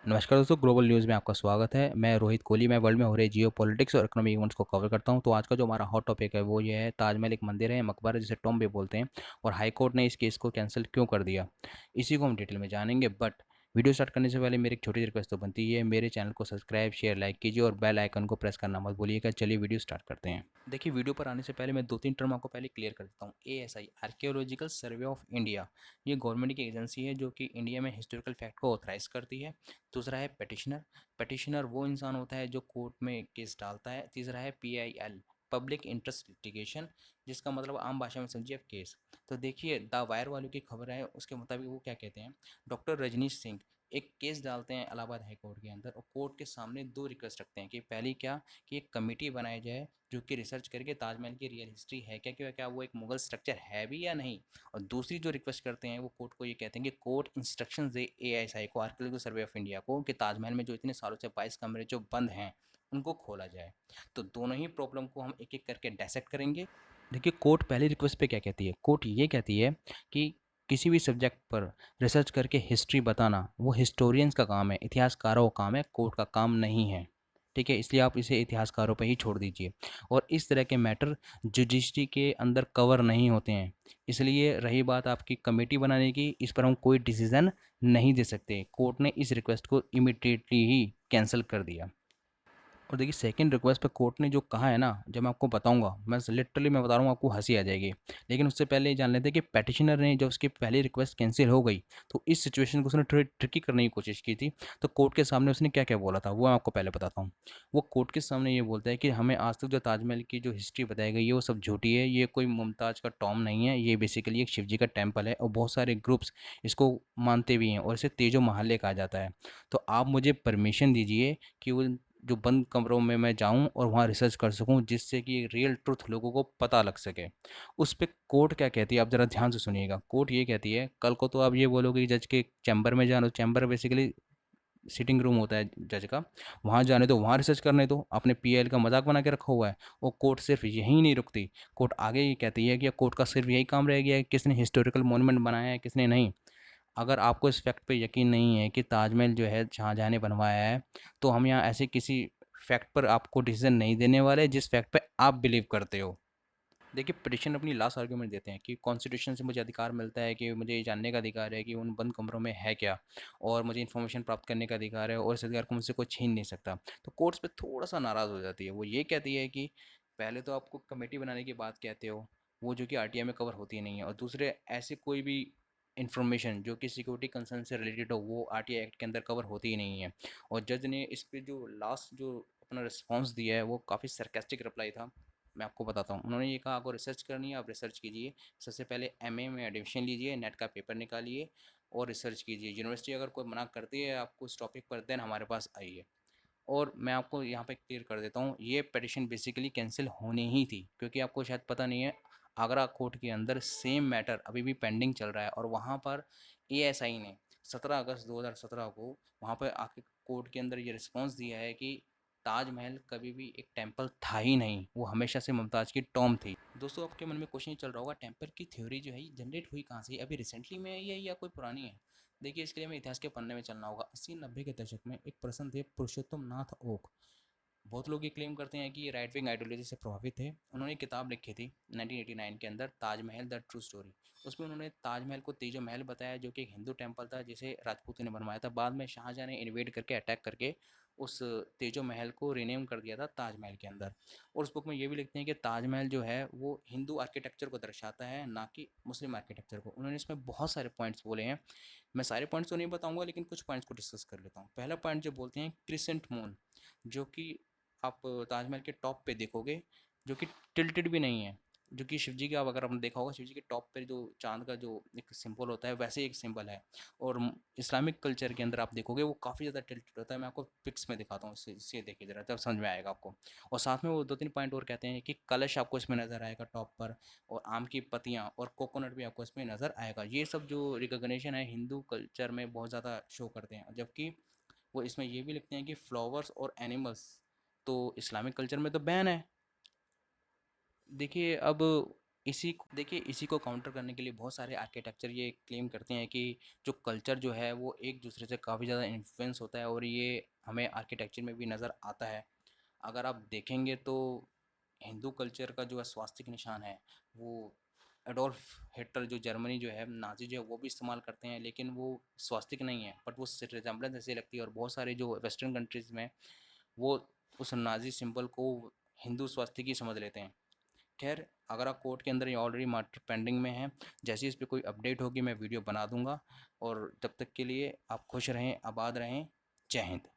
नमस्कार दोस्तों, global news में आपका स्वागत है। मैं रोहित कोहली। मैं वर्ल्ड में हो रहे जियो पॉलिटिक्स और इकोनॉमिक इवेंट्स को कवर करता हूं। तो आज का जो हमारा हॉट टॉपिक है वो ये है, ताजमहल एक मंदिर है, मकबरा जिसे टॉम भी बोलते हैं, और हाई कोर्ट ने इस केस को कैंसिल क्यों कर दिया, इसी को हम डिटेल में जानेंगे। बट वीडियो स्टार्ट करने से पहले मेरी एक छोटी रिक्वेस्ट तो बनती है, मेरे चैनल को सब्सक्राइब, शेयर, लाइक कीजिए और बेल आइकन को प्रेस करना मत भूलिएगा। चलिए वीडियो स्टार्ट करते हैं। देखिए, वीडियो पर आने से पहले मैं 2-3 टर्म आपको पहले क्लियर कर देता हूँ। ASI, archaeological survey of India, ये गवर्नमेंट की एजेंसी है जो कि इंडिया में हिस्टोरिकल फैक्ट को ऑथराइज करती है। दूसरा है पेटिशनर। पेटिशनर वो इंसान होता है जो कोर्ट में केस डालता है। तीसरा है PIL, पब्लिक इंटरेस्ट लिटिगेशन, जिसका मतलब आम भाषा में समझिए आप केस। तो देखिए, द वायर वालों की खबर है, उसके मुताबिक वो क्या कहते हैं, डॉक्टर रजनीश सिंह एक केस डालते हैं इलाहाबाद हाई कोर्ट के अंदर, और कोर्ट के सामने दो रिक्वेस्ट रखते हैं कि पहली क्या, कि एक कमेटी बनाई जाए जो कि रिसर्च करके ताजमहल की रियल हिस्ट्री है क्या, क्या वो एक मुगल स्ट्रक्चर है भी या नहीं। और दूसरी जो रिक्वेस्ट करते हैं वो कोर्ट को ये कहते हैं कि कोर्ट इंस्ट्रक्शन दे ASI को, आर्कियोलॉजिकल सर्वे ऑफ इंडिया को, कि ताजमहल में जो इतने सालों से 22 कमरे जो बंद हैं उनको खोला जाए। तो दोनों ही प्रॉब्लम को हम एक एक करके डायसेक्ट करेंगे। देखिए, कोर्ट पहली रिक्वेस्ट पे क्या कहती है। कोर्ट ये कहती है कि किसी भी सब्जेक्ट पर रिसर्च करके हिस्ट्री बताना वो हिस्टोरियंस का काम है, इतिहासकारों का काम है, कोर्ट का काम नहीं है। ठीक है, इसलिए आप इसे इतिहासकारों पे ही छोड़ दीजिए। और इस तरह के मैटर जुडिशरी के अंदर कवर नहीं होते हैं। इसलिए रही बात आपकी कमेटी बनाने की, इस पर हम कोई डिसीजन नहीं दे सकते। कोर्ट ने इस रिक्वेस्ट को इमिडिएटली ही कैंसिल कर दिया। और देखिए, सेकंड रिक्वेस्ट पे कोर्ट ने जो कहा है ना, जब मैं आपको बताऊंगा, मैं बता रहा हूँ, आपको हंसी आ जाएगी। लेकिन उससे पहले ये जान लेते हैं कि पेटिशनर ने जब उसकी पहली रिक्वेस्ट कैंसिल हो गई तो इस सिचुएशन को उसने थोड़ी ट्रिकी करने की कोशिश की थी। तो कोर्ट के सामने उसने क्या क्या बोला था वो मैं आपको पहले बताता हूँ। वो कोर्ट के सामने ये बोलता है कि हमें आज तक जो ताजमहल की जो हिस्ट्री बताई गई है वो सब झूठी है, ये कोई मुमताज़ का टॉम नहीं है, ये बेसिकली एक शिवजी का टेम्पल है, और बहुत सारे ग्रुप्स इसको मानते भी हैं, और इसे तेजो महाले कहा जाता है। तो आप मुझे परमिशन दीजिए कि वो जो बंद कमरों में मैं जाऊं और वहां रिसर्च कर सकूं, जिससे कि रियल ट्रुथ लोगों को पता लग सके। उस पे कोर्ट क्या कहती है, आप ज़रा ध्यान से सुनिएगा। कोर्ट ये कहती है, कल को तो आप ये बोलोगे कि जज के चैम्बर में जाना, चैम्बर बेसिकली सिटिंग रूम होता है जज का, वहाँ जाने दो, वहाँ रिसर्च करने दो, आपने PIL का मजाक बना के रखा हुआ है। और कोर्ट सिर्फ यही नहीं रुकती, कोर्ट आगे ये कहती है कि कोर्ट का सिर्फ यही काम रह गया है किसने हिस्टोरिकल मोन्यूमेंट बनाया है, किसने नहीं। अगर आपको इस फैक्ट पे यकीन नहीं है कि ताजमहल जो है शाहजहाँ ने बनवाया है, तो हम यहाँ ऐसे किसी फैक्ट पर आपको डिसीजन नहीं देने वाले जिस फैक्ट पे आप बिलीव करते हो। देखिए, पिटिशन अपनी लास्ट आर्ग्यूमेंट देते हैं कि कॉन्स्टिट्यूशन से मुझे अधिकार मिलता है, कि मुझे ये जानने का अधिकार है कि उन बंद कमरों में है क्या, और मुझे इन्फॉर्मेशन प्राप्त करने का अधिकार है, और इस अधिकार को मुझसे कोई छीन नहीं सकता। तो कोर्ट्स पे थोड़ा सा नाराज़ हो जाती है। वो ये कहती है कि पहले तो आपको कमेटी बनाने की बात कहते हो, वो जो कि RTI में कवर होती नहीं है, और दूसरे ऐसे कोई भी इन्फॉर्मेशन जो कि सिक्योरिटी कंसर्न से रिलेटेड हो वो RTI एक्ट के अंदर कवर होती ही नहीं है। और जज ने इस पे जो लास्ट जो अपना रिस्पॉन्स दिया है वो काफ़ी सरकास्टिक रिप्लाई था। मैं आपको बताता हूँ, उन्होंने ये कहा, आपको रिसर्च करनी है आप रिसर्च कीजिए, सबसे पहले MA में एडमिशन लीजिए, नेट का पेपर निकालिए और रिसर्च कीजिए। यूनिवर्सिटी अगर कोई मना करती है आपको इस टॉपिक पर, देन हमारे पास आइए। और मैं आपको यहाँ पे क्लियर कर देता हूँ, ये पिटिशन बेसिकली कैंसिल होनी ही थी, क्योंकि आपको शायद पता नहीं है, आगरा कोर्ट के अंदर सेम मैटर अभी भी पेंडिंग चल रहा है, और वहाँ पर ASI ने 17 अगस्त 2017 को वहाँ पर आके कोर्ट के अंदर ये रिस्पॉन्स दिया है कि ताजमहल कभी भी एक टेम्पल था ही नहीं, वो हमेशा से मुमताज़ की टॉम थी। दोस्तों, आपके मन में क्वेश्चन चल रहा होगा, टेम्पल की थ्योरी जो है ये जनरेट हुई कहाँ से, अभी रिसेंटली में आई है या कोई पुरानी है। देखिए, इसके लिए हमें इतिहास के पन्ने में चलना होगा। 80-90 के दशक में एक पर्सन थे, पुरुषोत्तम नाथ ओक। बहुत लोग ये क्लेम करते हैं कि ये राइट विंग आइडियोलॉजी से प्रभावित थे। उन्होंने एक किताब लिखी थी 1989 के अंदर, ताजमहल द ट्रू स्टोरी। उसमें उन्होंने ताजमहल को तेजो महल बताया, जो कि एक हिंदू टेम्पल था जिसे राजपूतों ने बनवाया था। बाद में शाहजहाँ ने इन्वेड करके अटैक करके उस तेजो महल को रीनेम कर दिया था ताजमहल के अंदर। और उस बुक में ये भी लिखते हैं कि ताजमहल जो है वो हिंदू आर्किटेक्चर को दर्शाता है, ना कि मुस्लिम आर्किटेक्चर को। उन्होंने इसमें बहुत सारे पॉइंट्स बोले हैं। मैं सारे पॉइंट्स तो नहीं बताऊंगा, लेकिन कुछ पॉइंट्स को डिस्कस कर लेता हूँ। पहला पॉइंट जो बोलते हैं क्रिसेंट मून, जो कि आप ताजमहल के टॉप पे देखोगे, जो कि टिल्टेड भी नहीं है, जो कि शिवजी का, अगर आपने देखा होगा, शिवजी के टॉप पे जो चांद का जो एक सिंबल होता है वैसे एक सिंबल है। और इस्लामिक कल्चर के अंदर आप देखोगे वो काफ़ी ज़्यादा टिल्टेड होता है। मैं आपको पिक्स में दिखाता हूँ, इससे देखिए ज़रा, तब समझ में आएगा आपको। और साथ में वो 2-3 पॉइंट और कहते हैं कि कलश आपको इसमें नज़र आएगा टॉप पर, और आम की पत्तियाँ और कोकोनट भी आपको इसमें नज़र आएगा। ये सब जो रिकॉग्निशन है हिंदू कल्चर में बहुत ज़्यादा शो करते हैं। जबकि वो इसमें ये भी लिखते हैं कि फ्लावर्स और एनिमल्स तो इस्लामिक कल्चर में तो बैन है। देखिए, अब इसी को काउंटर करने के लिए बहुत सारे आर्किटेक्चर ये क्लेम करते हैं कि जो कल्चर जो है वो एक दूसरे से काफ़ी ज़्यादा इन्फ्लुएंस होता है, और ये हमें आर्किटेक्चर में भी नज़र आता है। अगर आप देखेंगे तो हिंदू कल्चर का जो है स्वास्तिक निशान है, वो एडोल्फ हिटलर जो जर्मनी जो है नाज़ी जो है वो भी इस्तेमाल करते हैं, लेकिन वो स्वास्तिक नहीं है, बट वो रिजेम्बलेंस ऐसी लगती है। और बहुत सारे जो वेस्टर्न कंट्रीज़ में वो उस नाज़ी सिंबल को हिंदू स्वास्तिक ही समझ लेते हैं। खैर, अगर आप कोर्ट के अंदर ये ऑलरेडी मैटर पेंडिंग में है, जैसे इस पे कोई अपडेट होगी मैं वीडियो बना दूंगा। और तब तक के लिए आप खुश रहें, आबाद रहें। जय हिंद।